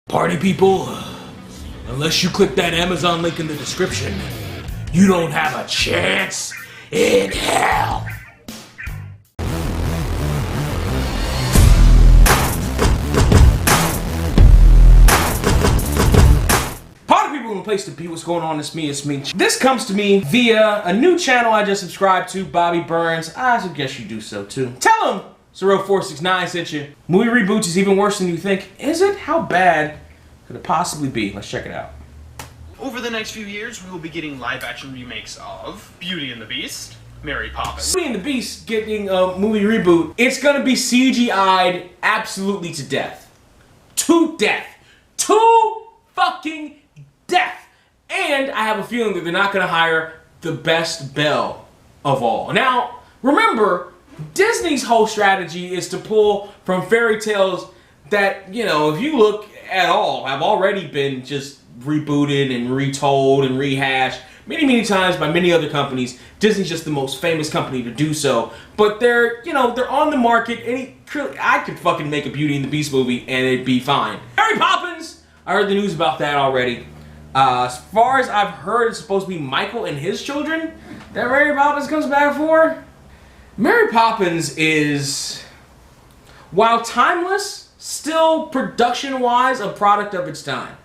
Party people, unless you click that Amazon link in the description, you don't have a chance in hell. Party people in a place to be, what's going on? It's me. This comes to me via a new channel I just subscribed to, Bobby Burns. I suggest you do so too. Tell him Zero469 sent you. Movie reboots is even worse than you think. Is it? How bad could it possibly be? Let's check it out. Over the next few years, we will be getting live-action remakes of Beauty and the Beast, Mary Poppins. Beauty and the Beast getting a movie reboot. It's gonna be CGI'd absolutely to death. To death. To fucking death. And I have a feeling that they're not gonna hire the best Belle of all. Now, remember, Disney's whole strategy is to pull from fairy tales that, you know, if you look at all, have already been just rebooted and retold and rehashed many times by many other companies. Disney's just the most famous company to do so. But they're, you know, they're on the market, and I could fucking make a Beauty and the Beast movie and it'd be fine. Mary Poppins! I heard the news about that already. As far as I've heard, it's supposed to be Michael and his children that Mary Poppins comes back for. Mary Poppins is, while timeless, still production-wise a product of its time.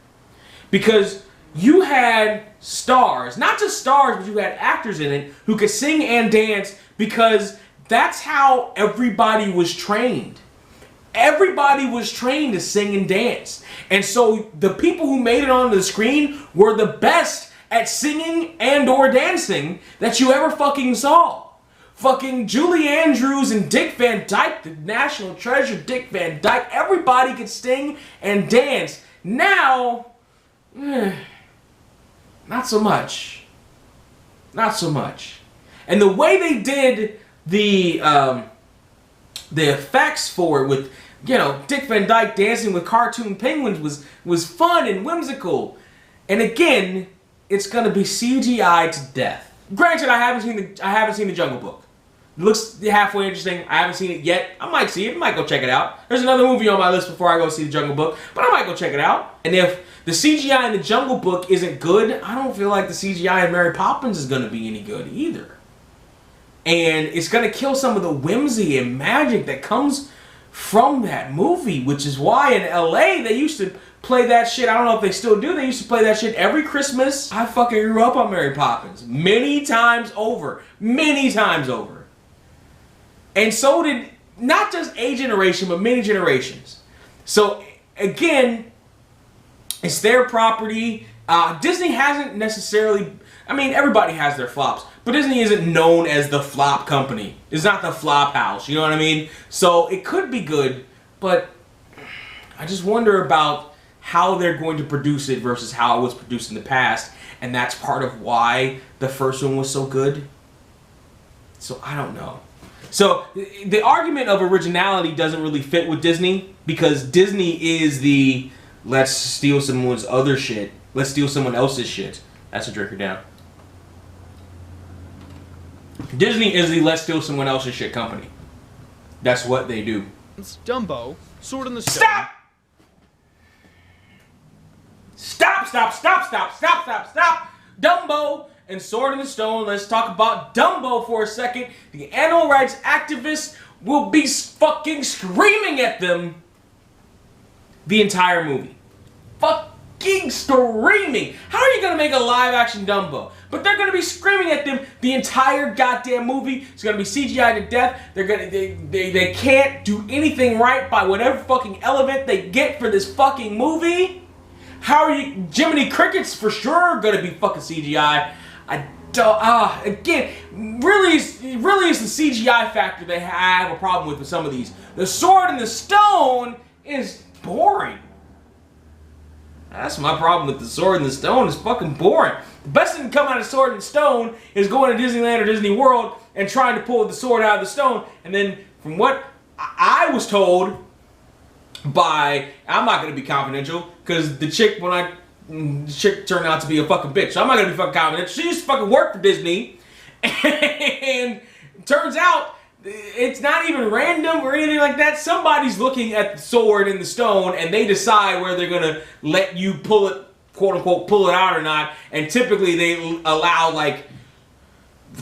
Because you had stars, not just stars, but you had actors in it who could sing and dance, because that's how everybody was trained. Everybody was trained to sing and dance. And so the people who made it onto the screen were the best at singing and or dancing that you ever fucking saw. Fucking Julie Andrews and Dick Van Dyke, the national treasure Dick Van Dyke, everybody could sing and dance. Now, not so much. Not so much. And the way they did the effects for it with, you know, Dick Van Dyke dancing with cartoon penguins was fun and whimsical. And again, it's gonna be CGI to death. Granted, I haven't seen the Jungle Book. It looks halfway interesting. I haven't seen it yet. I might see it. I might go check it out. There's another movie on my list before I go see the Jungle Book, but I might go check it out. And if the CGI in the Jungle Book isn't good, I don't feel like the CGI in Mary Poppins is gonna be any good either. And it's gonna kill some of the whimsy and magic that comes from that movie, which is why in LA they used to play that shit. I don't know if they still do. They used to play that shit every Christmas. I fucking grew up on Mary Poppins many times over. Many times over. And so did not just a generation, but many generations. So again, it's their property. Disney hasn't necessarily, I mean, everybody has their flops, but Disney isn't known as the flop company. It's not the flop house, you know what I mean? So it could be good, but I just wonder about how they're going to produce it versus how it was produced in the past. And that's part of why the first one was so good. So I don't know. So the argument of originality doesn't really fit with Disney, because Disney is the let's steal someone's other shit. Let's steal someone else's shit. That's a drinker down. Disney is the let's steal someone else's shit company. That's what they do. It's Dumbo, Sword in the Stone. Stop! Stop! Dumbo and Sword in the Stone. Let's talk about Dumbo for a second. The animal rights activists will be fucking screaming at them the entire movie. Fucking screaming. How are you gonna make a live action Dumbo? But they're gonna be screaming at them the entire goddamn movie. It's gonna be CGI to death. They can't do anything right by whatever fucking element they get for this fucking movie. How are you? Jiminy Cricket's for sure gonna be fucking CGI. I don't, again, really is the CGI factor they have a problem with some of these. The Sword and the Stone is boring. That's my problem with the Sword and the Stone. It's fucking boring. The best thing to come out of Sword and Stone is going to Disneyland or Disney World and trying to pull the sword out of the stone. And then, from what I was told by, I'm not going to be confidential, because the chick turned out to be a fucking bitch. So I'm not going to be fucking confidential. She used to fucking work for Disney. And turns out it's not even random or anything like that. Somebody's looking at the sword in the stone, and they decide whether they're gonna let you pull it, quote unquote, pull it out or not. And typically they allow like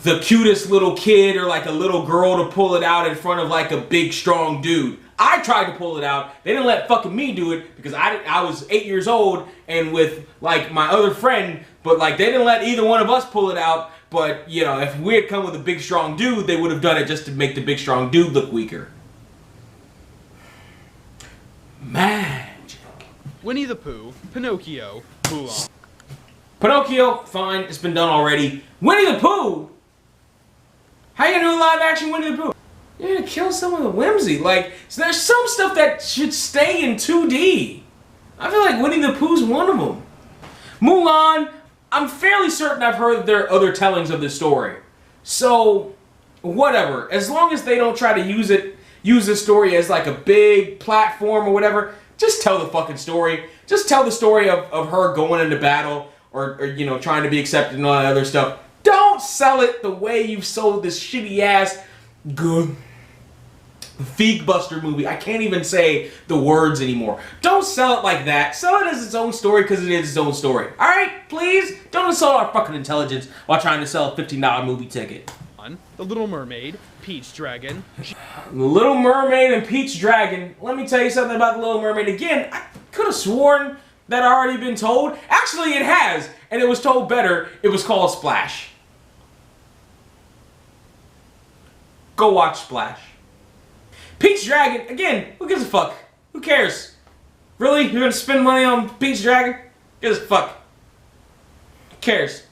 the cutest little kid or like a little girl to pull it out in front of like a big strong dude. I tried to pull it out. They didn't let fucking me do it because I was 8 years old and with like my other friend, but like they didn't let either one of us pull it out. But you know, if we had come with a big strong dude, they would have done it just to make the big strong dude look weaker. Magic. Winnie the Pooh, Pinocchio, Mulan. Pinocchio, fine, it's been done already. Winnie the Pooh? How you gonna do a live action Winnie the Pooh? You're gonna kill some of the whimsy. Like, so there's some stuff that should stay in 2D. I feel like Winnie the Pooh's one of them. Mulan, I'm fairly certain I've heard that there are other tellings of this story. So, whatever. As long as they don't try to use this story as like a big platform or whatever, just tell the fucking story. Just tell the story of her going into battle or you know, trying to be accepted and all that other stuff. Don't sell it the way you've sold this shitty ass good Feegbuster movie. I can't even say the words anymore. Don't sell it like that. Sell it as its own story because it is its own story. Alright? Please? Don't insult our fucking intelligence while trying to sell a $15 movie ticket. The Little Mermaid, Peach Dragon. The Little Mermaid and Peach Dragon. Let me tell you something about the Little Mermaid. Again, I could have sworn that had already been told. Actually, it has. And it was told better. It was called Splash. Go watch Splash. Peach Dragon, again, who gives a fuck? Who cares? Really? You're gonna spend money on Peach Dragon? Who gives a fuck? Who cares?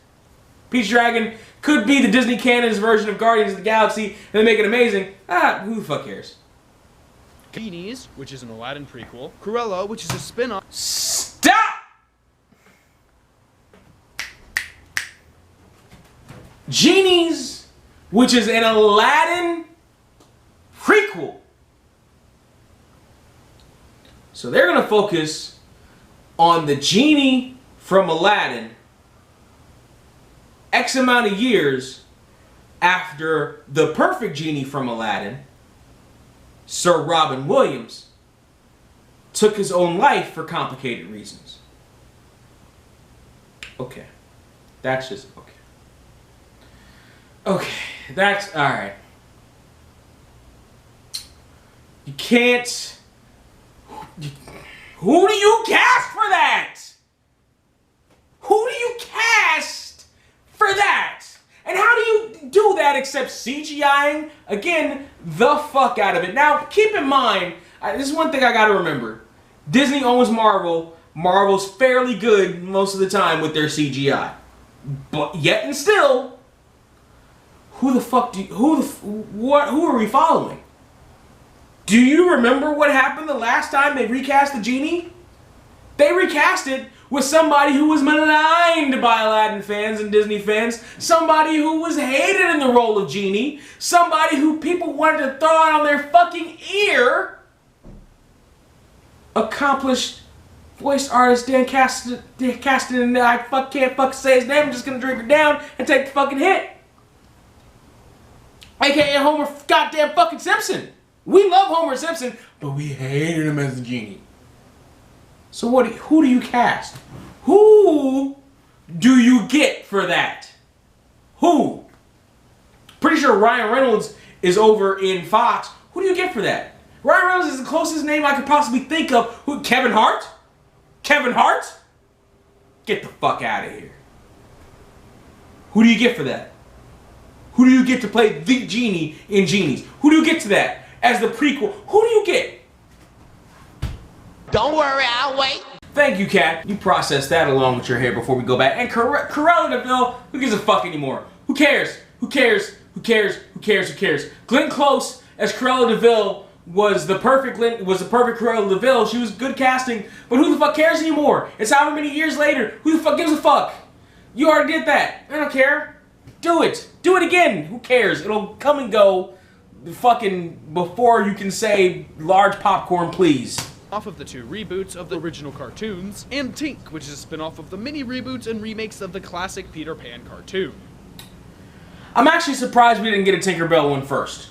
Peach Dragon could be the Disney canon's version of Guardians of the Galaxy, and they make it amazing. Who the fuck cares? Genies, which is an Aladdin prequel. Cruella, which is a spin-off. Stop! Genies, which is an Aladdin prequel. So they're going to focus on the genie from Aladdin X amount of years after the perfect genie from Aladdin, Sir Robin Williams, took his own life for complicated reasons. Okay. That's just... okay. Okay. That's... alright. You can't... Who do you cast for that? Who do you cast for that? And how do you do that except CGIing, again, the fuck out of it? Now, keep in mind, this is one thing I gotta remember. Disney owns Marvel. Marvel's fairly good most of the time with their CGI. But yet and still, who the fuck do you, who are we following? Do you remember what happened the last time they recast the genie? They recast it with somebody who was maligned by Aladdin fans and Disney fans, somebody who was hated in the role of genie, somebody who people wanted to throw out on their fucking ear. Accomplished voice artist Dan Caston, and I can't say his name. I'm just gonna drink it down and take the fucking hit. AKA Homer goddamn fucking Simpson. We love Homer Simpson, but we hated him as the genie. So who do you cast? Who do you get for that? Who? Pretty sure Ryan Reynolds is over in Fox. Who do you get for that? Ryan Reynolds is the closest name I could possibly think of. Who? Kevin Hart? Kevin Hart? Get the fuck out of here. Who do you get for that? Who do you get to play the genie in Genies? Who do you get to that as the prequel? Who do you get? Don't worry, I'll wait. Thank you, Kat. You process that along with your hair before we go back. And Cruella de Vil, who gives a fuck anymore? Who cares? Who cares? Who cares? Who cares? Who cares? Glenn Close as Cruella de Vil was the perfect Cruella de Vil. She was good casting, but who the fuck cares anymore? It's however many years later. Who the fuck gives a fuck? You already did that. I don't care. Do it. Do it again. Who cares? It'll come and go fucking before you can say large popcorn, please. Off of the two reboots of the original cartoons, and Tink, which is a spin-off of the mini reboots and remakes of the classic Peter Pan cartoon. I'm actually surprised we didn't get a Tinkerbell one first.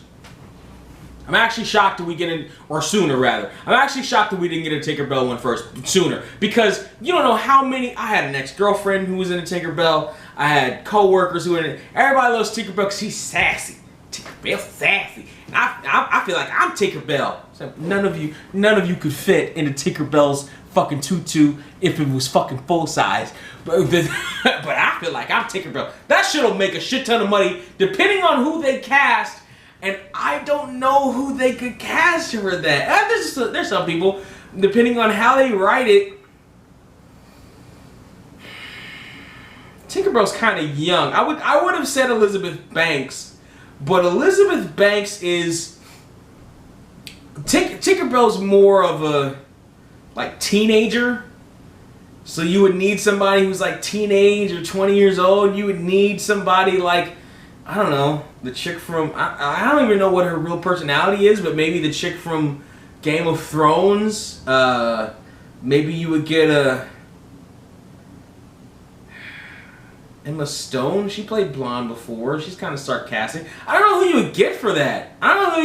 I'm actually shocked that we get in, or sooner rather. I'm actually shocked that we didn't get a Tinkerbell one first, sooner. Because you don't know how many, I had an ex-girlfriend who was in a Tinkerbell. I had co-workers who were in it. Everybody loves Tinkerbell because she's sassy. Tinkerbell's sassy. And I feel like I'm Tinkerbell. So none of you could fit into Tinkerbell's fucking tutu if it was fucking full size. But I feel like I'm Tinkerbell. That shit'll make a shit ton of money depending on who they cast. And I don't know who they could cast for that. There's some people, depending on how they write it. Tinkerbell's kind of young. I would have said Elizabeth Banks, but Elizabeth Banks is Tinkerbell's more of a like teenager. So you would need somebody who's like teenage or 20 years old. You would need somebody like, I don't know, the chick from, I don't even know what her real personality is, but maybe the chick from Game of Thrones. Maybe you would get Emma Stone. She played blonde before. She's kind of sarcastic. I don't know who you would get for that. I don't know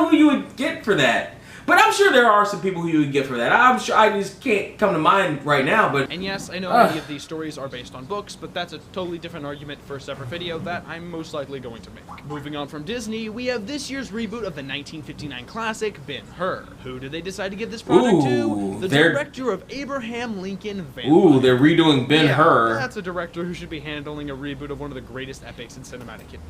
who you would get for that. But I'm sure there are some people who you would get for that. I'm sure, I just can't come to mind right now, but... And yes, I know many of these stories are based on books, but that's a totally different argument for a separate video that I'm most likely going to make. Moving on from Disney, we have this year's reboot of the 1959 classic, Ben-Hur. Who did they decide to give this project to? The director of Abraham Lincoln Vampire. Ooh, they're redoing Ben-Hur. Yeah, that's a director who should be handling a reboot of one of the greatest epics in cinematic history.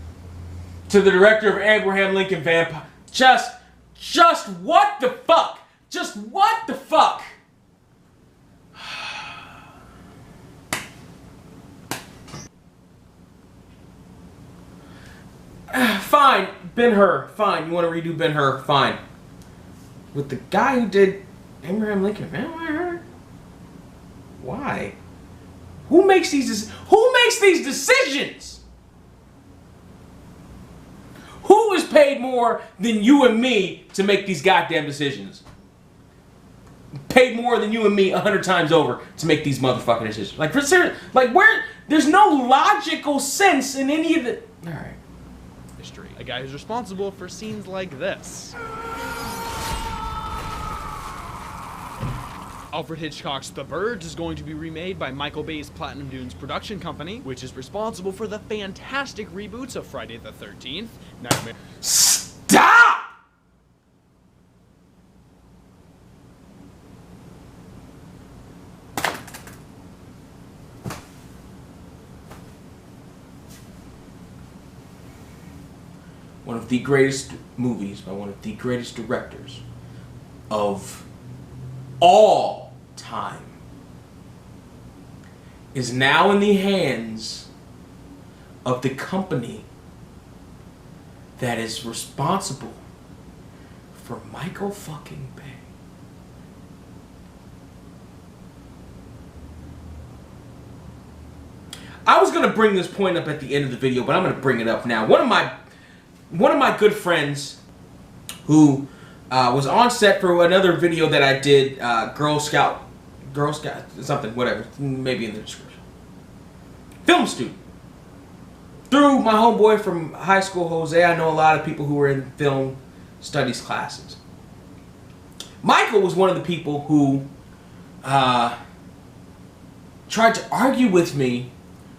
To the director of Abraham Lincoln Vampire. Just what the fuck? Just what the fuck? Fine, Ben-Hur. Fine, you want to redo Ben-Hur? Fine. With the guy who did Abraham Lincoln Vampire? Why? Who makes these decisions? Who is paid more than you and me to make these goddamn decisions? Paid more than you and me 100 times over to make these motherfucking decisions. Like, for serious, like where? There's no logical sense in any of the. All right. History. A guy who's responsible for scenes like this. Alfred Hitchcock's The Birds is going to be remade by Michael Bay's Platinum Dunes production company, which is responsible for the fantastic reboots of Friday the 13th, Nightmare... Stop! One of the greatest movies by one of the greatest directors of all time is now in the hands of the company that is responsible for Michael fucking Bay. I was gonna bring this point up at the end of the video, but I'm gonna bring it up now. One of my good friends who was on set for another video that I did, Girl Scout, something, whatever, maybe in the description. Film student. Through my homeboy from high school, Jose, I know a lot of people who were in film studies classes. Michael was one of the people who tried to argue with me,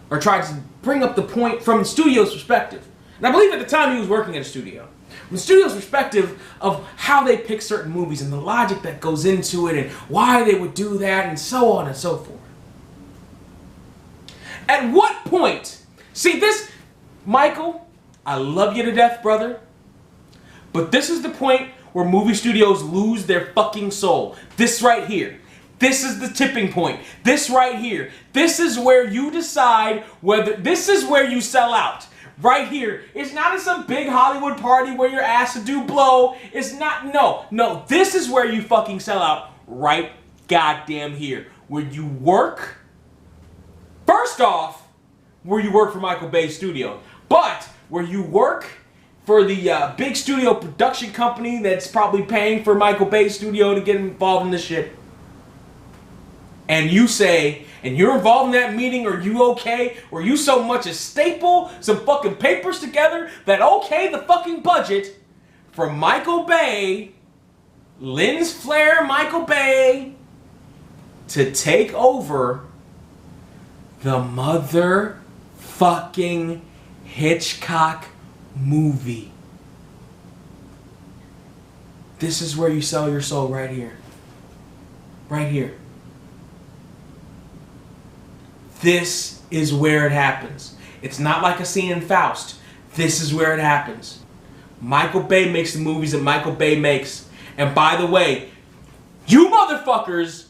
or tried to bring up the point from the studio's perspective. And I believe at the time he was working at a studio. From the studio's perspective of how they pick certain movies and the logic that goes into it and why they would do that and so on and so forth. At what point, see this, Michael, I love you to death, brother, but this is the point where movie studios lose their fucking soul. This right here. This is the tipping point. This right here. This is where you decide whether, this is where you sell out. Right here. It's not in some big Hollywood party where you're asked to do blow. It's not, no. This is where you fucking sell out. Right goddamn here. Where you work, first off, where you work for Michael Bay's studio. But where you work for the big studio production company that's probably paying for Michael Bay's studio to get involved in this shit. And you say, and you're involved in that meeting, are you okay? Or you so much as staple some fucking papers together that okay the fucking budget for Michael Bay, Lens Flare Michael Bay, to take over the motherfucking Hitchcock movie. This is where you sell your soul, right here. Right here. This is where it happens. It's not like a scene in Faust. This is where it happens. Michael Bay makes the movies that Michael Bay makes. And by the way, you motherfuckers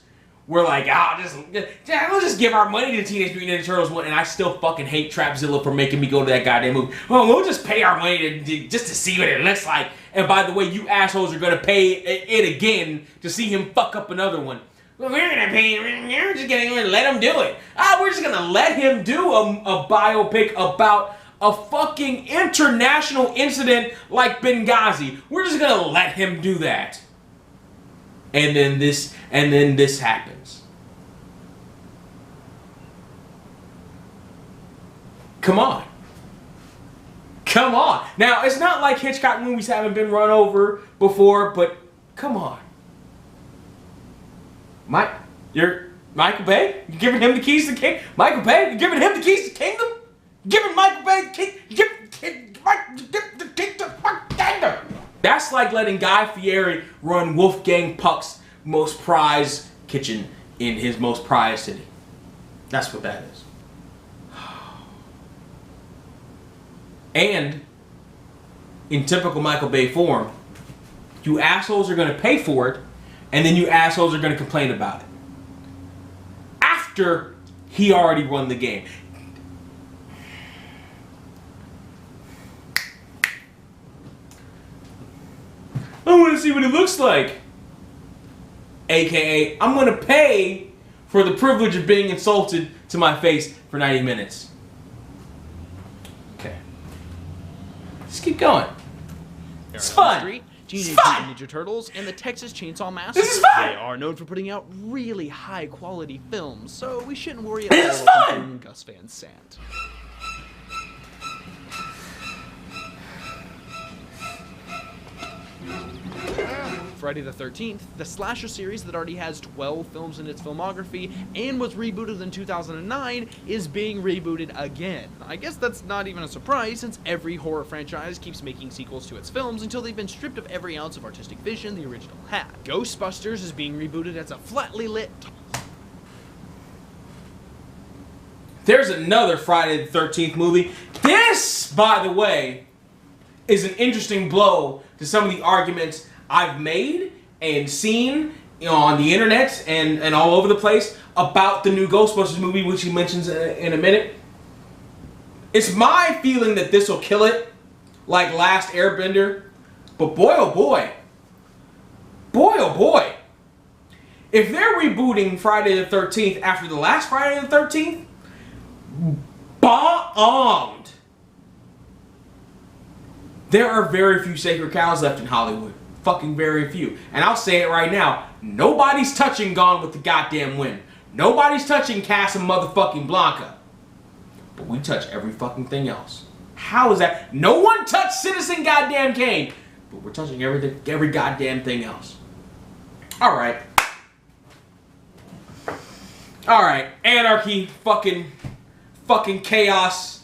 were like, we'll just give our money to Teenage Mutant Ninja Turtles 1, and I still fucking hate Trapzilla for making me go to that goddamn movie. Well, we'll just pay our money just to see what it looks like. And by the way, you assholes are gonna pay it again to see him fuck up another one. Well, we're gonna pay. We're just gonna let him do it. We're just gonna let him do a biopic about a fucking international incident like Benghazi. We're just gonna let him do that. And then this happens. Come on. Come on. Now, it's not like Hitchcock movies haven't been run over before, but come on. Michael Bay? You giving him the keys to the kingdom? Michael Bay? You giving him the keys to the kingdom? You giving Michael Bay the keys? Give the kingdom. That's like letting Guy Fieri run Wolfgang Puck's most prized kitchen in his most prized city. That's what that is. And in typical Michael Bay form, you assholes are going to pay for it, and then you assholes are going to complain about it. After he already won the game. I want to see what it looks like. AKA, I'm going to pay for the privilege of being insulted to my face for 90 minutes. Okay. Just keep going. It's fun. Teenage Mutant Ninja Turtles, and the Texas Chainsaw Massacre. This is fun! They are known for putting out really high-quality films, so we shouldn't worry This is about fun! Gus Van Sant. Friday the 13th, the slasher series that already has 12 films in its filmography and was rebooted in 2009, is being rebooted again. I guess that's not even a surprise, since every horror franchise keeps making sequels to its films until they've been stripped of every ounce of artistic vision the original had. Ghostbusters is being rebooted as a flatly lit... There's another Friday the 13th movie. This, by the way, is an interesting blow to some of the arguments I've made and seen on the internet and all over the place about the new Ghostbusters movie, which he mentions in a minute. It's my feeling that this will kill it, like Last Airbender. But boy, oh boy. Boy, oh boy. If they're rebooting Friday the 13th after the last Friday the 13th, bombed. There are very few sacred cows left in Hollywood. Fucking very few. And I'll say it right now. Nobody's touching Gone with the Goddamn Wind. Nobody's touching Casa motherfucking Blanca. But we touch every fucking thing else. How is that? No one touched Citizen Goddamn Kane. But we're touching every goddamn thing else. Alright. Alright. Anarchy. Fucking chaos.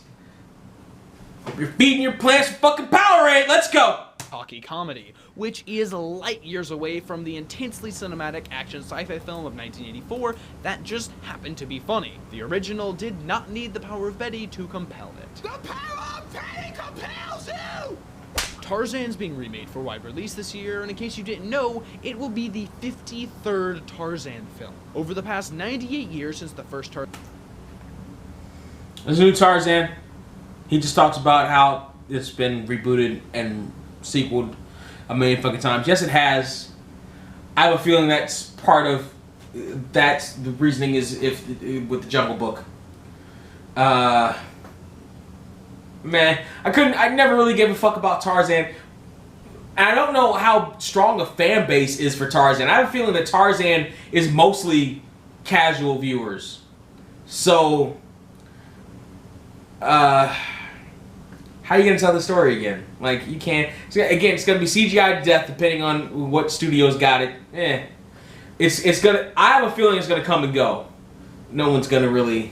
Hope you're feeding your plants with fucking Powerade. Let's go. Hockey comedy, which is light years away from the intensely cinematic action sci-fi film of 1984 that just happened to be funny. The original did not need the power of Betty to compel it. The power of Betty compels you! Tarzan's being remade for wide release this year, and in case you didn't know, it will be the 53rd Tarzan film. Over the past 98 years since the first Tarzan... This new Tarzan, he just talks about how it's been rebooted and sequeled a million fucking times. Yes, it has. I have a feeling that's part of that's the reasoning is with the Jungle Book. Man, I never really gave a fuck about Tarzan. And I don't know how strong a fan base is for Tarzan. I have a feeling that Tarzan is mostly casual viewers. So how How are you gonna tell the story again? Like, you can't. Again, it's gonna be CGI to death depending on what studios got it. It's gonna. I have a feeling it's gonna come and go. No one's gonna really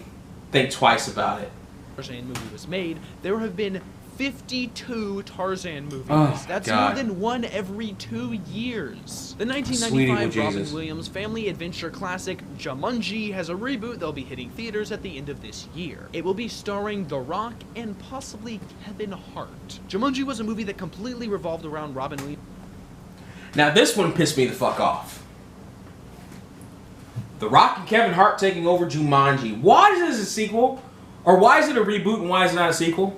think twice about it. Tarzan movie was made, there have been 52 Tarzan movies. Oh, That's God. more than one every 2 years. The Sweetie 1995 with Robin Jesus. Williams family adventure classic Jumanji has a reboot that'll be hitting theaters at the end of this year. It will be starring The Rock and possibly Kevin Hart. Jumanji was a movie that completely revolved around Robin Williams. Now this one pissed me the fuck off. The Rock and Kevin Hart taking over Jumanji. Why is this a sequel? Or why is it a reboot and why is it not a sequel?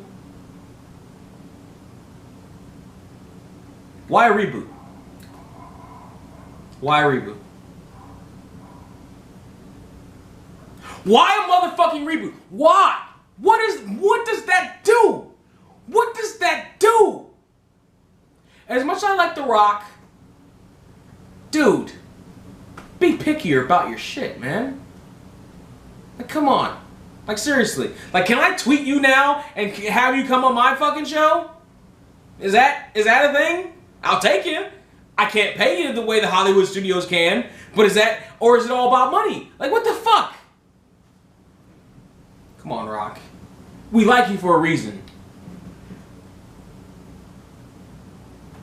Why a reboot? Why a reboot? Why a motherfucking reboot? Why? What does that do? What does that do? As much as I like The Rock, dude, be pickier about your shit, man. Like, come on. Like, seriously. Like, can I tweet you now and have you come on my fucking show? Is that a thing? I'll take you. I can't pay you the way the Hollywood studios can, but is it all about money? Like, what the fuck? Come on, Rock. We like you for a reason.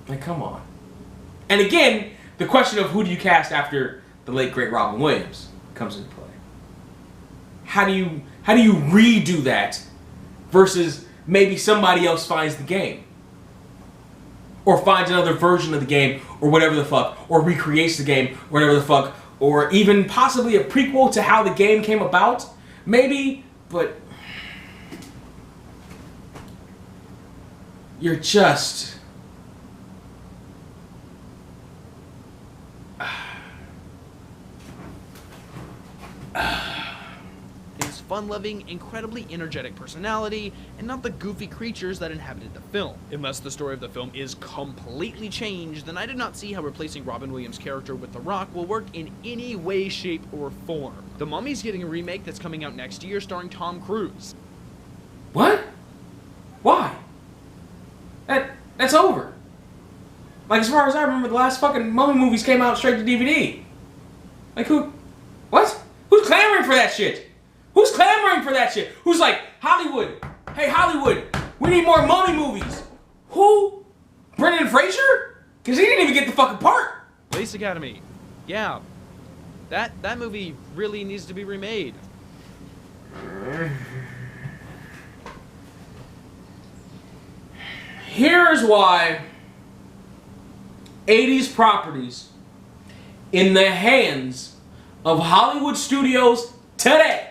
Like, come on. And again, the question of who do you cast after the late great Robin Williams comes into play. How do you redo that versus maybe somebody else finds the game? Or finds another version of the game, or whatever the fuck, or recreates the game, whatever the fuck, or even possibly a prequel to how the game came about? Maybe, but you're just... His fun-loving, incredibly energetic personality, and not the goofy creatures that inhabited the film. Unless the story of the film is completely changed, then I do not see how replacing Robin Williams' character with The Rock will work in any way, shape, or form. The Mummy's getting a remake that's coming out next year starring Tom Cruise. What? Why? That's over. Like, as far as I remember, the last fucking Mummy movies came out straight to DVD. Like, who? What? Who's clamoring for that shit? Who's clamoring for that shit? Who's like, Hollywood, hey Hollywood, we need more Mummy movies. Who? Brendan Fraser? Because he didn't even get the fucking part. Police Academy. Yeah. That movie really needs to be remade. Here's why 80s properties in the hands of Hollywood studios today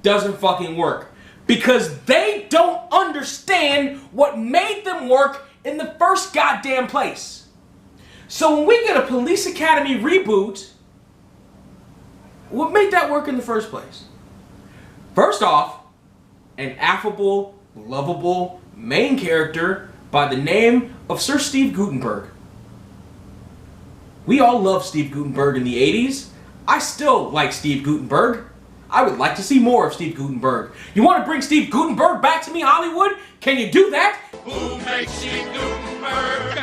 doesn't fucking work. Because they don't understand what made them work in the first goddamn place. So when we get a Police Academy reboot, what made that work in the first place? First off, an affable, lovable main character by the name of Sir Steve Guttenberg. We all love Steve Guttenberg in the 80s. I still like Steve Guttenberg. I would like to see more of Steve Guttenberg. You want to bring Steve Guttenberg back to me, Hollywood? Can you do that? Who makes Steve Gutenberg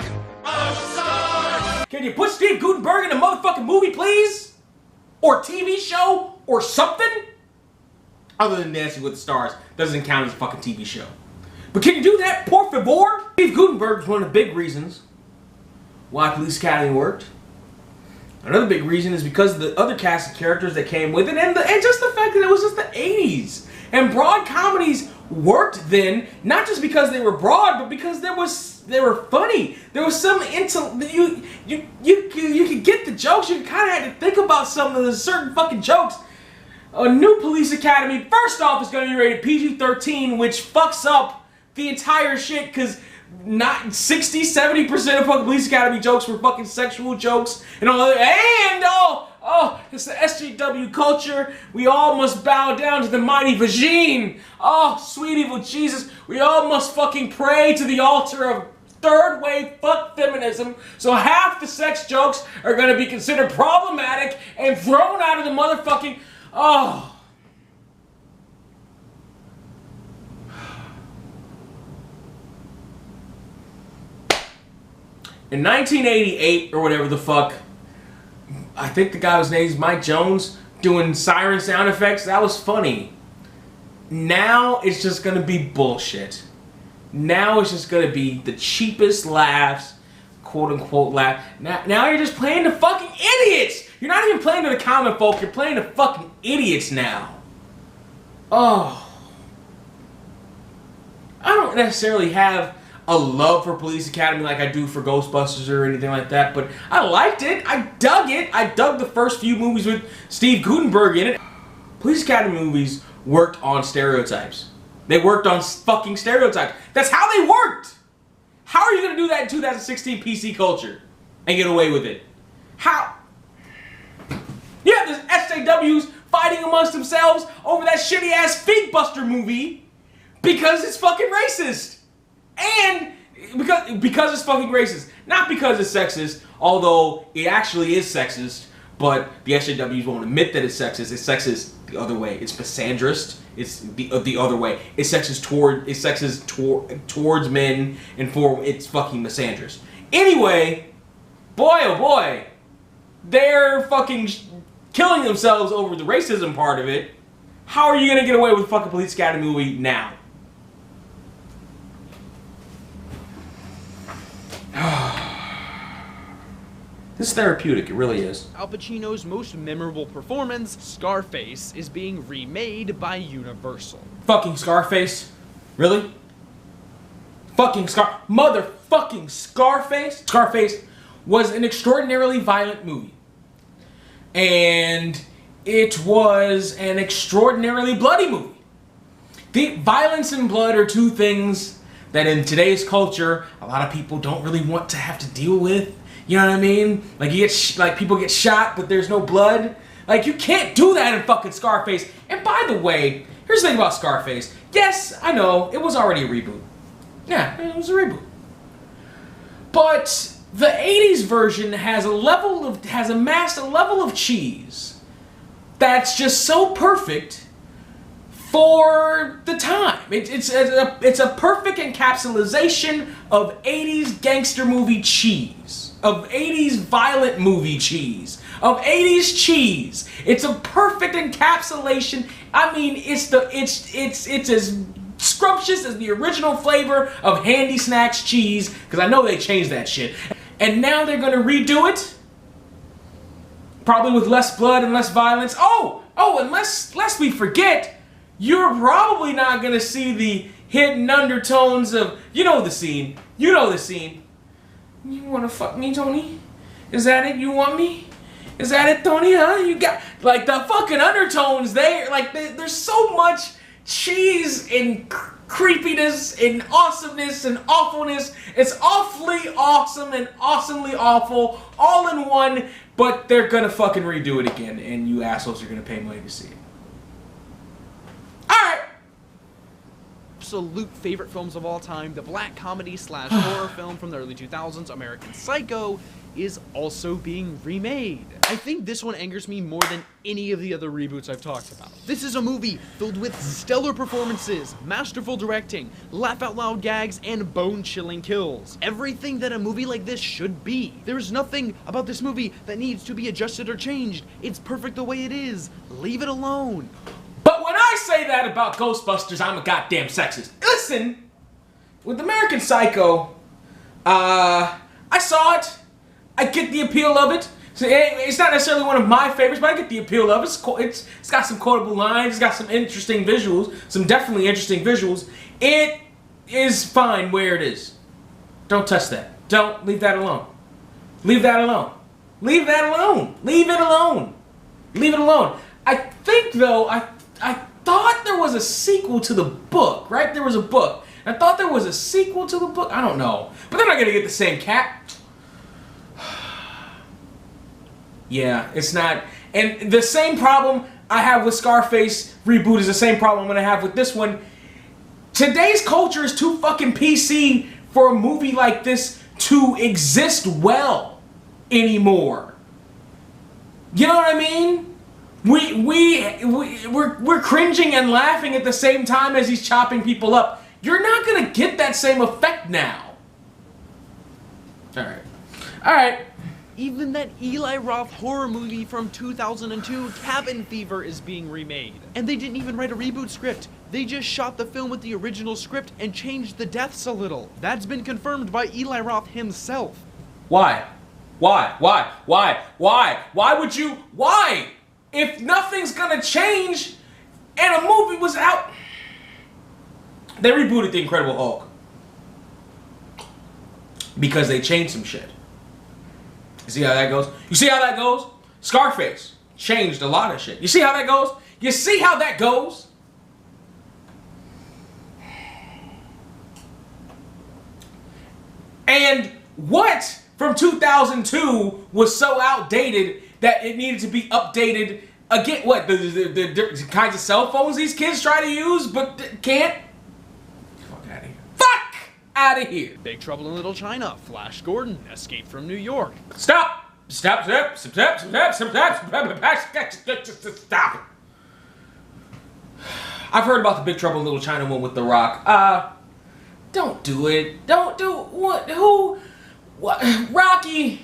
a star? Can you put Steve Guttenberg in a motherfucking movie, please? Or TV show? Or something? Other than Dancing with the Stars. Doesn't count as a fucking TV show. But can you do that, por favor? Steve Guttenberg was one of the big reasons why Police Academy worked. Another big reason is because of the other cast of characters that came with it, and just the fact that it was just the 80s. And broad comedies worked then, not just because they were broad, but because they were funny. There was some you could get the jokes. You kind of had to think about some of the certain fucking jokes. A new Police Academy, first off, is going to be rated PG-13, which fucks up the entire shit, because not 60-70% of fucking Police Academy jokes were fucking sexual jokes and all that. And it's the SJW culture. We all must bow down to the mighty vagine. Oh, sweet evil Jesus. We all must fucking pray to the altar of third wave fuck feminism. So half the sex jokes are gonna be considered problematic and thrown out of the motherfucking. Oh. In 1988 or whatever the fuck, I think the guy's name is Mike Jones, doing siren sound effects. That was funny. Now it's just gonna be bullshit. Now it's just gonna be the cheapest laughs, quote unquote laugh. Now you're just playing the fucking idiots. You're not even playing to the common folk. You're playing the fucking idiots now. Oh, I don't necessarily have a love for Police Academy like I do for Ghostbusters or anything like that, but I liked it. I dug it. I dug the first few movies with Steve Guttenberg in it. Police Academy movies worked on stereotypes. They worked on fucking stereotypes. That's how they worked. How are you going to do that in 2016 PC culture and get away with it? How? Yeah, there's SJWs fighting amongst themselves over that shitty ass Feet Buster movie because it's fucking racist. And because it's fucking racist. Not because it's sexist, although it actually is sexist, but the SJWs won't admit that it's sexist. It's sexist the other way. It's misandrist. It's the other way. It's sexist towards men, and it's fucking misandrist. Anyway, boy oh boy, they're fucking killing themselves over the racism part of it. How are you gonna get away with a fucking Police Academy movie now? This is therapeutic, it really is. Al Pacino's most memorable performance, Scarface, is being remade by Universal. Fucking Scarface? Really? Motherfucking Scarface? Scarface was an extraordinarily violent movie. And it was an extraordinarily bloody movie. The violence and blood are two things that in today's culture, a lot of people don't really want to have to deal with. You know what I mean? Like people get shot, but there's no blood. Like, you can't do that in fucking Scarface. And by the way, here's the thing about Scarface. Yes, I know, it was already a reboot. Yeah, it was a reboot. But the 80s version has amassed a level of cheese that's just so perfect for the time. It's a perfect encapsulation of 80s gangster movie cheese. Of 80s violent movie cheese. Of 80s cheese. It's a perfect encapsulation. I mean, it's as scrumptious as the original flavor of Handy Snacks cheese, because I know they changed that shit. And now they're gonna redo it, probably with less blood and less violence. And lest we forget, you're probably not gonna see the hidden undertones of, you know the scene. You wanna fuck me, Tony? Is that it? You want me? Is that it, Tony? Huh? You got, like, the fucking undertones there. Like, there's so much cheese and creepiness and awesomeness and awfulness. It's awfully awesome and awesomely awful all in one, but they're gonna fucking redo it again, and you assholes are gonna pay money to see it. Alright! Absolute favorite films of all time, the black comedy / horror film from the early 2000s, American Psycho, is also being remade. I think this one angers me more than any of the other reboots I've talked about. This is a movie filled with stellar performances, masterful directing, laugh-out-loud gags, and bone-chilling kills. Everything that a movie like this should be. There's nothing about this movie that needs to be adjusted or changed. It's perfect the way it is. Leave it alone. But when I say that about Ghostbusters, I'm a goddamn sexist. Listen, with American Psycho, I saw it. I get the appeal of it. So it's not necessarily one of my favorites, but I get the appeal of it. It's got some quotable lines. It's got some interesting visuals. Some definitely interesting visuals. It is fine where it is. Don't touch that. Don't. Leave that alone. Leave that alone. Leave that alone. Leave it alone. Leave it alone. I think, though, I thought there was a sequel to the book, right? There was a book. I thought there was a sequel to the book. I don't know. But they're not going to get the same cat. Yeah, it's not. And the same problem I have with Scarface reboot is the same problem I'm going to have with this one. Today's culture is too fucking PC for a movie like this to exist well anymore. You know what I mean? We're cringing and laughing at the same time as he's chopping people up. You're not gonna get that same effect now. All right. Alright. Even that Eli Roth horror movie from 2002, Cabin Fever, is being remade. And they didn't even write a reboot script. They just shot the film with the original script and changed the deaths a little. That's been confirmed by Eli Roth himself. Why? Why would you? Why? If nothing's gonna change and a movie was out. They rebooted The Incredible Hulk. Because they changed some shit. You see how that goes? You see how that goes? Scarface changed a lot of shit. You see how that goes? You see how that goes? And what from 2002 was so outdated that it needed to be updated again? What, the kinds of cell phones these kids try to use but can't? Fuck out of here. Fuck out of here. Big Trouble in Little China, Flash Gordon, Escape from New York. Stop. Stop it. I've heard about the Big Trouble in Little China one with The Rock. Don't do it. Don't do what? Who? What? Rocky,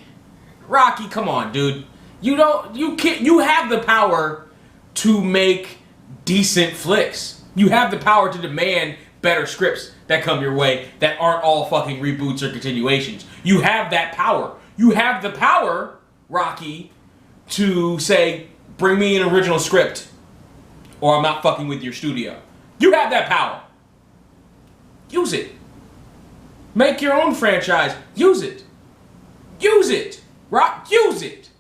come on, dude. You can't. You have the power to make decent flicks. You have the power to demand better scripts that come your way that aren't all fucking reboots or continuations. You have that power. You have the power, Rocky, to say, bring me an original script or I'm not fucking with your studio. You have that power. Use it. Make your own franchise. Use it. Use it. Rock, use it.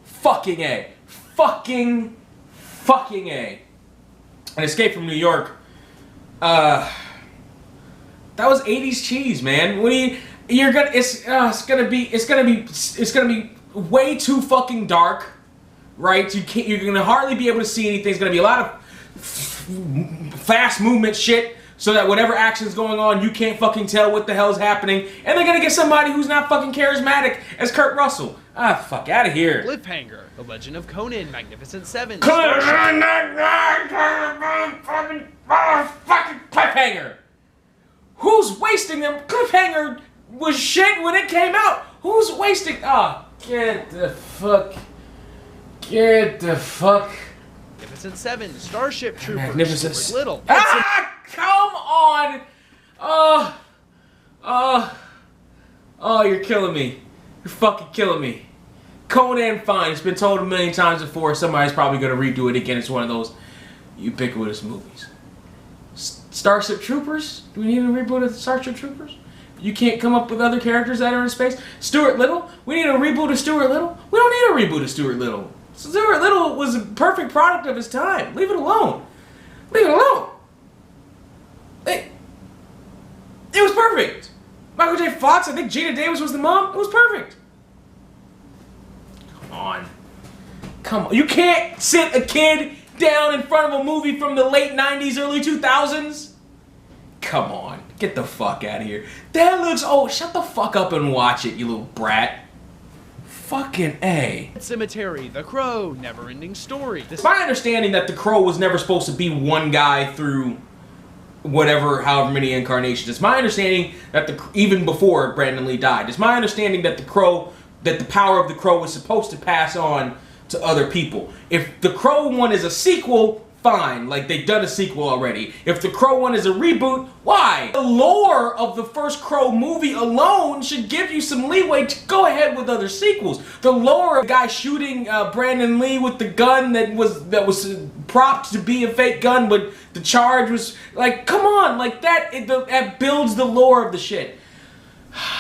Fucking A. Fucking A. And Escape from New York. That was 80s cheese, man. It's gonna be way too fucking dark, right? You're gonna hardly be able to see anything. It's gonna be a lot of fast movement shit, so that whatever action's going on, you can't fucking tell what the hell's happening. And they're gonna get somebody who's not fucking charismatic as Kurt Russell. Fuck out of here. Cliffhanger, The Legend of Conan, Magnificent Seven. Fucking Cliffhanger. Who's wasting them? Cliffhanger was shit when it came out. Who's wasting? Get the fuck. Magnificent Seven, Starship Troopers. Magnificent. Stuart Little. Come on. You're killing me. You're fucking killing me. Conan, fine. It's been told a million times before. Somebody's probably gonna redo it again. It's one of those ubiquitous movies. Starship Troopers? Do we need a reboot of Starship Troopers? You can't come up with other characters that are in space? Stuart Little? We need a reboot of Stuart Little? We don't need a reboot of Stuart Little. Stuart Little was a perfect product of his time. Leave it alone. Leave it alone. It was perfect. Michael J. Fox, I think Gina Davis was the mom. It was perfect. Come on. You can't sit a kid down in front of a movie from the late 90s, early 2000s. Come on. Get the fuck out of here. That looks... Oh, shut the fuck up and watch it, you little brat. Fucking A. Cemetery, The Crow, Never-Ending Story. It's my understanding that The Crow was never supposed to be one guy through however many incarnations. It's my understanding that even before Brandon Lee died, it's my understanding that the power of the Crow was supposed to pass on to other people. If The Crow one is a sequel, fine. Like, they've done a sequel already. If The Crow one is a reboot, why? The lore of the first Crow movie alone should give you some leeway to go ahead with other sequels. The lore of the guy shooting Brandon Lee with the gun that was propped to be a fake gun, but the charge was like, come on, like that builds the lore of the shit.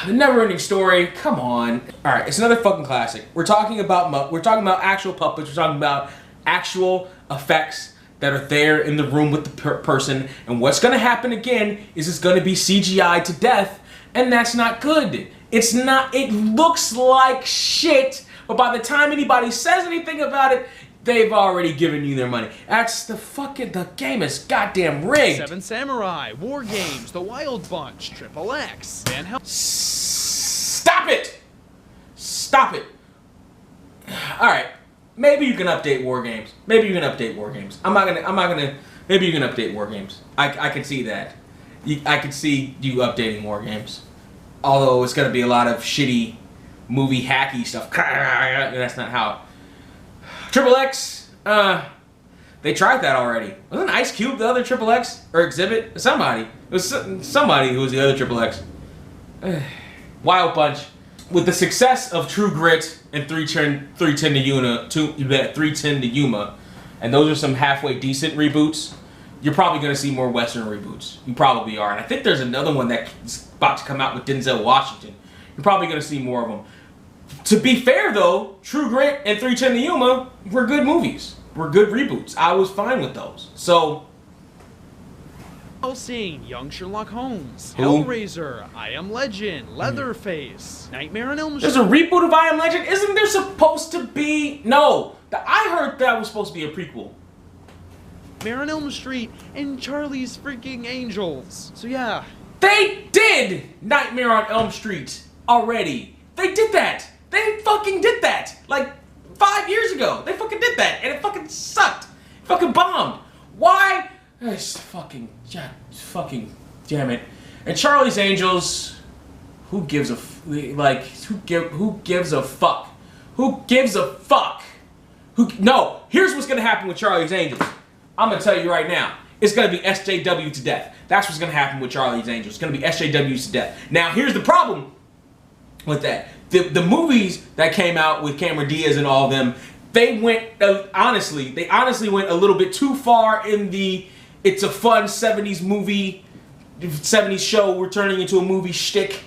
The Never-Ending Story, come on. All right, it's another fucking classic. We're talking about actual puppets. We're talking about actual effects that are there in the room with the person. And what's going to happen again is it's going to be CGI to death, and that's not good. It's not. It looks like shit, but by the time anybody says anything about it, they've already given you their money. That's the game is goddamn rigged. Seven Samurai, War Games, The Wild Bunch, Triple X, Van Helsing. Stop it! Stop it! All right, maybe you can update War Games. Maybe you can update War Games. I'm not gonna. Maybe you can update War Games. I can see that. I can see you updating War Games. Although it's gonna be a lot of shitty movie hacky stuff. That's not how. Triple X, they tried that already. Wasn't Ice Cube the other Triple X? Or Exhibit? Somebody. It was somebody who was the other Triple X. Wild Bunch. With the success of True Grit and 310 to Yuma, and those are some halfway decent reboots, you're probably going to see more Western reboots. You probably are. And I think there's another one that's about to come out with Denzel Washington. You're probably going to see more of them. To be fair, though, True Grit and 310 to Yuma were good movies. Were good reboots. I was fine with those. So... Seeing Young Sherlock Holmes, Who? Hellraiser, I Am Legend, Leatherface, Nightmare on Elm Street. There's a reboot of I Am Legend? Isn't there supposed to be... No. I heard that was supposed to be a prequel. Nightmare on Elm Street, and Charlie's freaking Angels. So yeah. They did Nightmare on Elm Street already. They did that. They fucking did that. Like 5 years ago. They fucking did that. And it fucking sucked. It fucking bombed. Why? It's fucking damn it. And Charlie's Angels, who gives a who gives a fuck? Who gives a fuck? No, here's what's gonna happen with Charlie's Angels. I'm gonna tell you right now. It's gonna be SJW to death. That's what's gonna happen with Charlie's Angels. It's gonna be SJWs to death. Now here's the problem with that. The movies that came out with Cameron Diaz and all of them, they went honestly went a little bit too far in the it's a fun 70s movie, 70s show, we're turning into a movie shtick,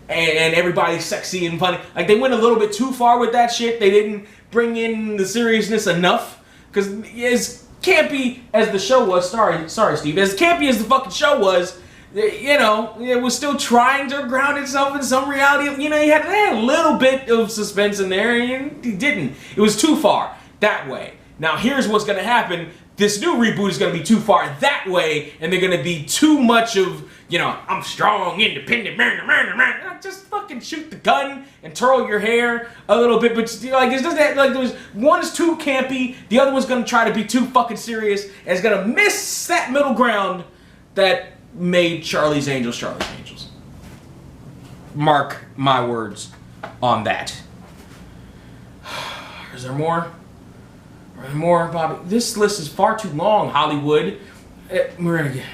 and everybody's sexy and funny. Like, they went a little bit too far with that shit. They didn't bring in the seriousness enough. Because as campy as the show was, sorry Steve, as campy as the fucking show was, you know, it was still trying to ground itself in some reality. You know, you had a little bit of suspense in there, and it didn't. It was too far that way. Now, here's what's going to happen. This new reboot is going to be too far that way, and they're going to be too much of, you know, I'm strong, independent, just fucking shoot the gun and twirl your hair a little bit, but like, it's just that, like, there's one is too campy, the other one's going to try to be too fucking serious, and it's going to miss that middle ground that made Charlie's Angels Charlie's Angels. Mark my words on that. Is there more? More, Bobby. This list is far too long, Hollywood. We're gonna get...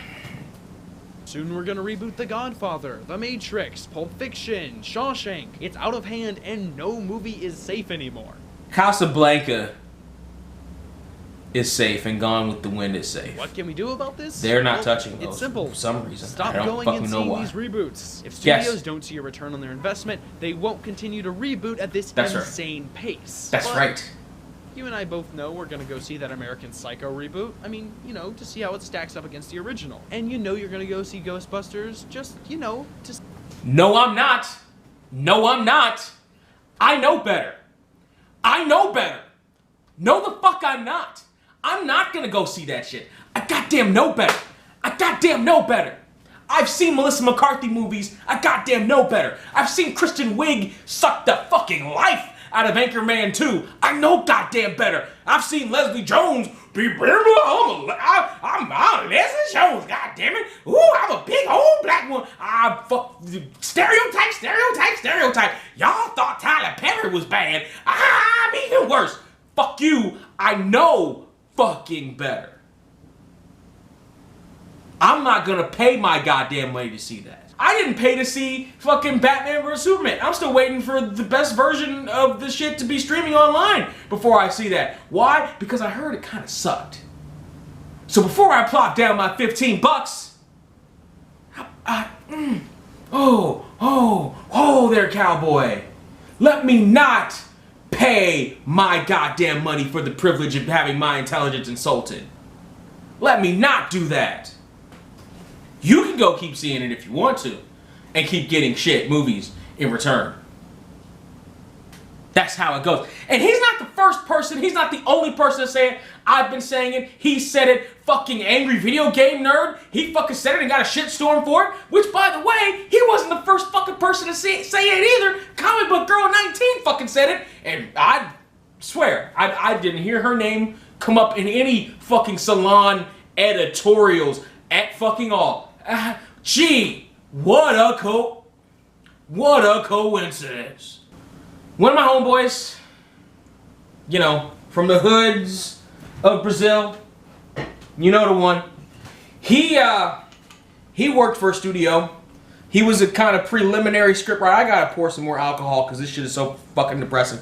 Soon we're gonna reboot The Godfather, The Matrix, Pulp Fiction, Shawshank. It's out of hand and no movie is safe anymore. Casablanca is safe and Gone with the Wind is safe. What can we do about this? They're not touching those. It's simple. For some reason. Stop I don't going fucking and know seeing why. these reboots. If studios don't see a return on their investment, they won't continue to reboot at this insane pace. That's right. You and I both know we're gonna go see that American Psycho reboot. I mean, you know, to see how it stacks up against the original. And you know you're gonna go see Ghostbusters, just, you know, just... No, I'm not. No, I'm not. I know better. I know better. No, the fuck I'm not. I'm not gonna go see that shit. I goddamn know better. I goddamn know better. I've seen Melissa McCarthy movies. I goddamn know better. I've seen Kristen Wiig suck the fucking life out of Anchorman 2. I know goddamn better. I've seen Leslie Jones be I'm Leslie Jones, goddamn it. Ooh, I'm a big old black one. Stereotype. Y'all thought Tyler Perry was bad. I'm even worse. Fuck you. I know fucking better. I'm not gonna pay my goddamn money to see that. I didn't pay to see fucking Batman vs. Superman. I'm still waiting for the best version of the shit to be streaming online before I see that. Why? Because I heard it kind of sucked. So before I plop down my $15, oh there, cowboy. Let me not pay my goddamn money for the privilege of having my intelligence insulted. Let me not do that. You can go keep seeing it if you want to, and keep getting shit movies in return. That's how it goes. And he's not the first person, he's not the only person to say it. I've been saying it, he said it, fucking angry video game nerd. He fucking said it and got a shitstorm for it, which, by the way, he wasn't the first fucking person to say it either. Comic Book Girl 19 fucking said it, and I swear, I didn't hear her name come up in any fucking salon editorials at fucking all. Gee, what a coincidence. One of my homeboys, you know, from the hoods of Brazil, you know the one. He worked for a studio. He was a kind of preliminary scriptwriter. I gotta pour some more alcohol because this shit is so fucking depressing.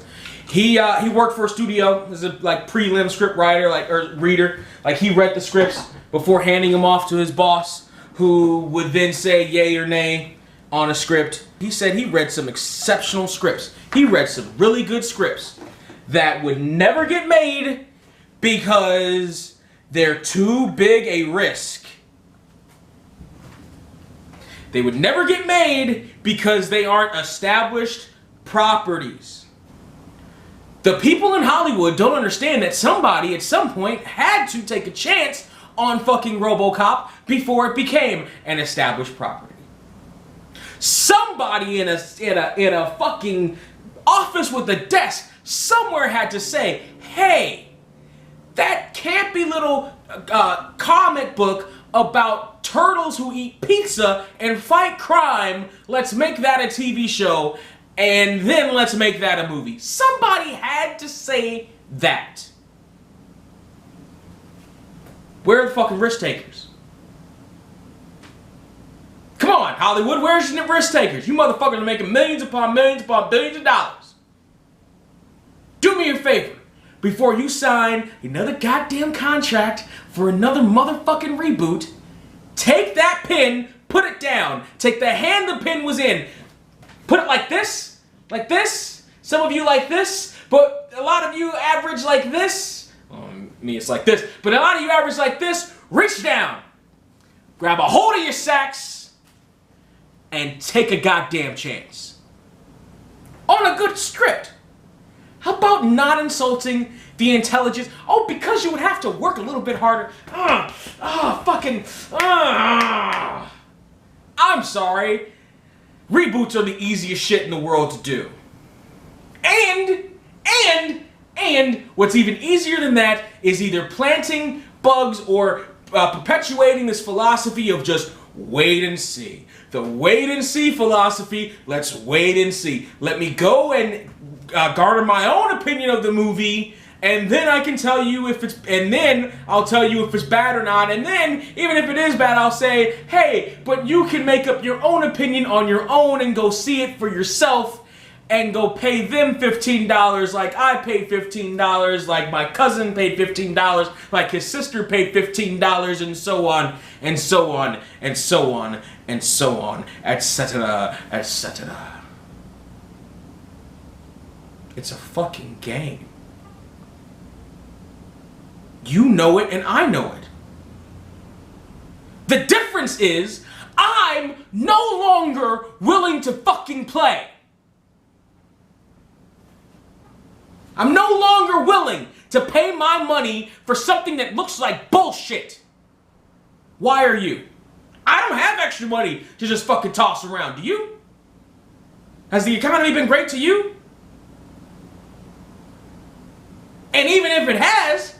He worked for a studio as a like prelim scriptwriter, like or reader. Like he read the scripts before handing them off to his boss, who would then say yay or nay on a script. He said he read some exceptional scripts. He read some really good scripts that would never get made because they're too big a risk. They would never get made because they aren't established properties. The people in Hollywood don't understand that somebody at some point had to take a chance on fucking RoboCop before it became an established property. Somebody in a fucking office with a desk somewhere had to say, hey, that campy little comic book about turtles who eat pizza and fight crime, let's make that a TV show, and then let's make that a movie. Somebody had to say that. Where are the fucking risk takers? Come on, Hollywood, where's your risk takers? You motherfuckers are making millions upon millions upon billions of dollars. Do me a favor. Before you sign another goddamn contract for another motherfucking reboot, take that pin, put it down. Take the hand the pin was in. Put it like this. Like this. Some of you like this. But a lot of you average like this. Me, it's like this. But a lot of you average like this. Reach down. Grab a hold of your sacks. And take a goddamn chance. On a good script. How about not insulting the intelligence? Oh, because you would have to work a little bit harder. I'm sorry. Reboots are the easiest shit in the world to do. And what's even easier than that is either planting bugs or perpetuating this philosophy of just wait and see. The wait and see philosophy. Let's wait and see. Let me go and garner my own opinion of the movie, and then I can tell you if it's, and then I'll tell you if it's bad or not, and then even if it is bad, I'll say, hey, but you can make up your own opinion on your own and go see it for yourself, and go pay them $15 like I paid $15, like my cousin paid $15, like his sister paid $15, and so on, and so on, and so on, and so on, etc., etc. It's a fucking game. You know it and I know it. The difference is, I'm no longer willing to fucking play. I'm no longer willing to pay my money for something that looks like bullshit. Why are you? I don't have extra money to just fucking toss around. Do you? Has the economy been great to you? And even if it has,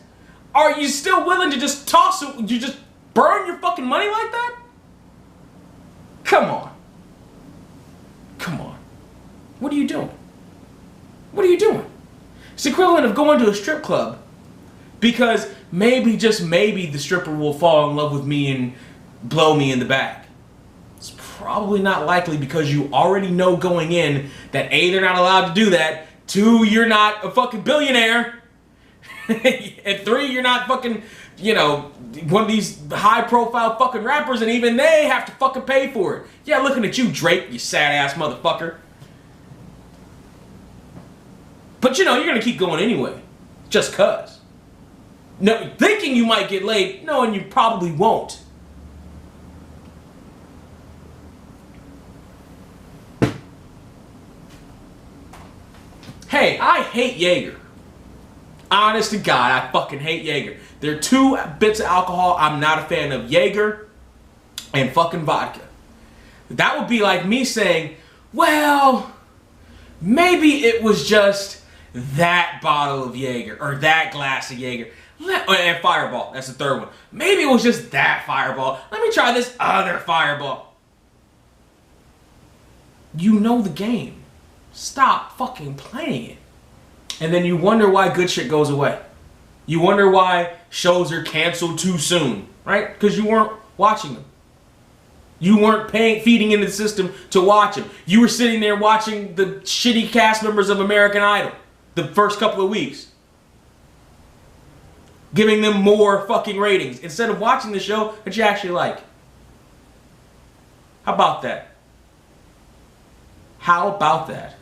are you still willing to just toss it? You just burn your fucking money like that? Come on. Come on. What are you doing? What are you doing? It's the equivalent of going to a strip club because maybe, just maybe, the stripper will fall in love with me and blow me in the back. It's probably not likely because you already know going in that A, they're not allowed to do that, 2, you're not a fucking billionaire, and 3, you're not fucking, you know, one of these high-profile fucking rappers, and even they have to fucking pay for it. Yeah, looking at you, Drake, you sad-ass motherfucker. But you know, you're gonna keep going anyway. Just cuz. No, thinking you might get laid, knowing you probably won't. Hey, I hate Jaeger. Honest to God, I fucking hate Jaeger. There are 2 bits of alcohol I'm not a fan of. Jaeger and fucking vodka. That would be like me saying, well, maybe it was just that bottle of Jaeger, or that glass of Jaeger. And Fireball, that's the 3rd one. Maybe it was just that Fireball. Let me try this other Fireball. You know the game. Stop fucking playing it. And then you wonder why good shit goes away. You wonder why shows are canceled too soon, right? Because you weren't watching them. You weren't feeding into the system to watch them. You were sitting there watching the shitty cast members of American Idol the first couple of weeks. Giving them more fucking ratings instead of watching the show that you actually like. How about that? How about that?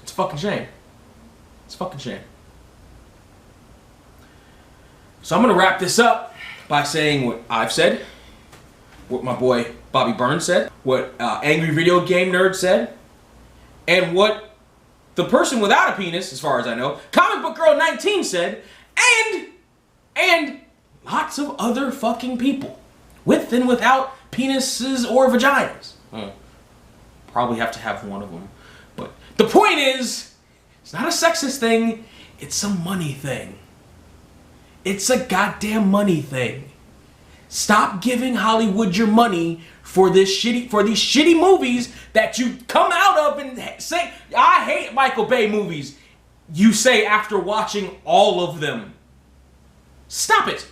It's a fucking shame. It's a fucking shame. So I'm going to wrap this up by saying what I've said, what my boy Bobby Burns said, what Angry Video Game Nerd said, and what the person without a penis, as far as I know, Comic Book Girl 19 said, and lots of other fucking people, with and without penises or vaginas. Probably have to have one of them. But the point is, it's not a sexist thing, it's a money thing. It's a goddamn money thing. Stop giving Hollywood your money for these shitty movies that you come out of and say, I hate Michael Bay movies. You say after watching all of them. Stop it.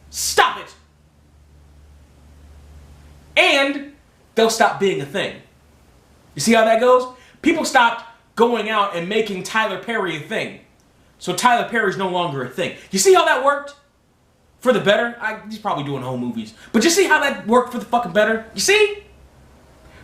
Stop it. And they'll stop being a thing. You see how that goes? People stopped going out and making Tyler Perry a thing. So Tyler Perry's no longer a thing. You see how that worked? For the better? He's probably doing home movies. But you see how that worked for the fucking better? You see?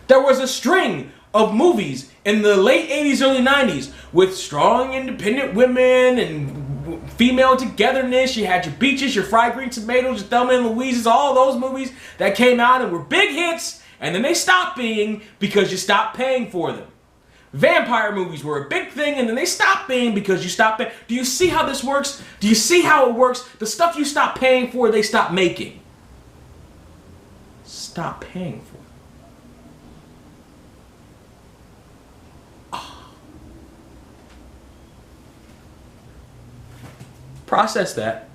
There was a string of movies in the late 80s, early 90s with strong independent women and female togetherness. You had your Beaches, your Fried Green Tomatoes, your Thelma and Louise's, all those movies that came out and were big hits, and then they stopped being because you stopped paying for them. Vampire movies were a big thing, and then they stopped being because you stopped paying. Do you see how this works? Do you see how it works? The stuff you stop paying for, they stop making. Stop paying for. Process that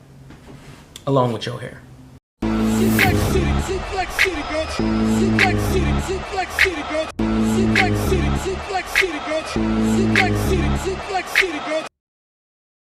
along with your hair. City, bitch.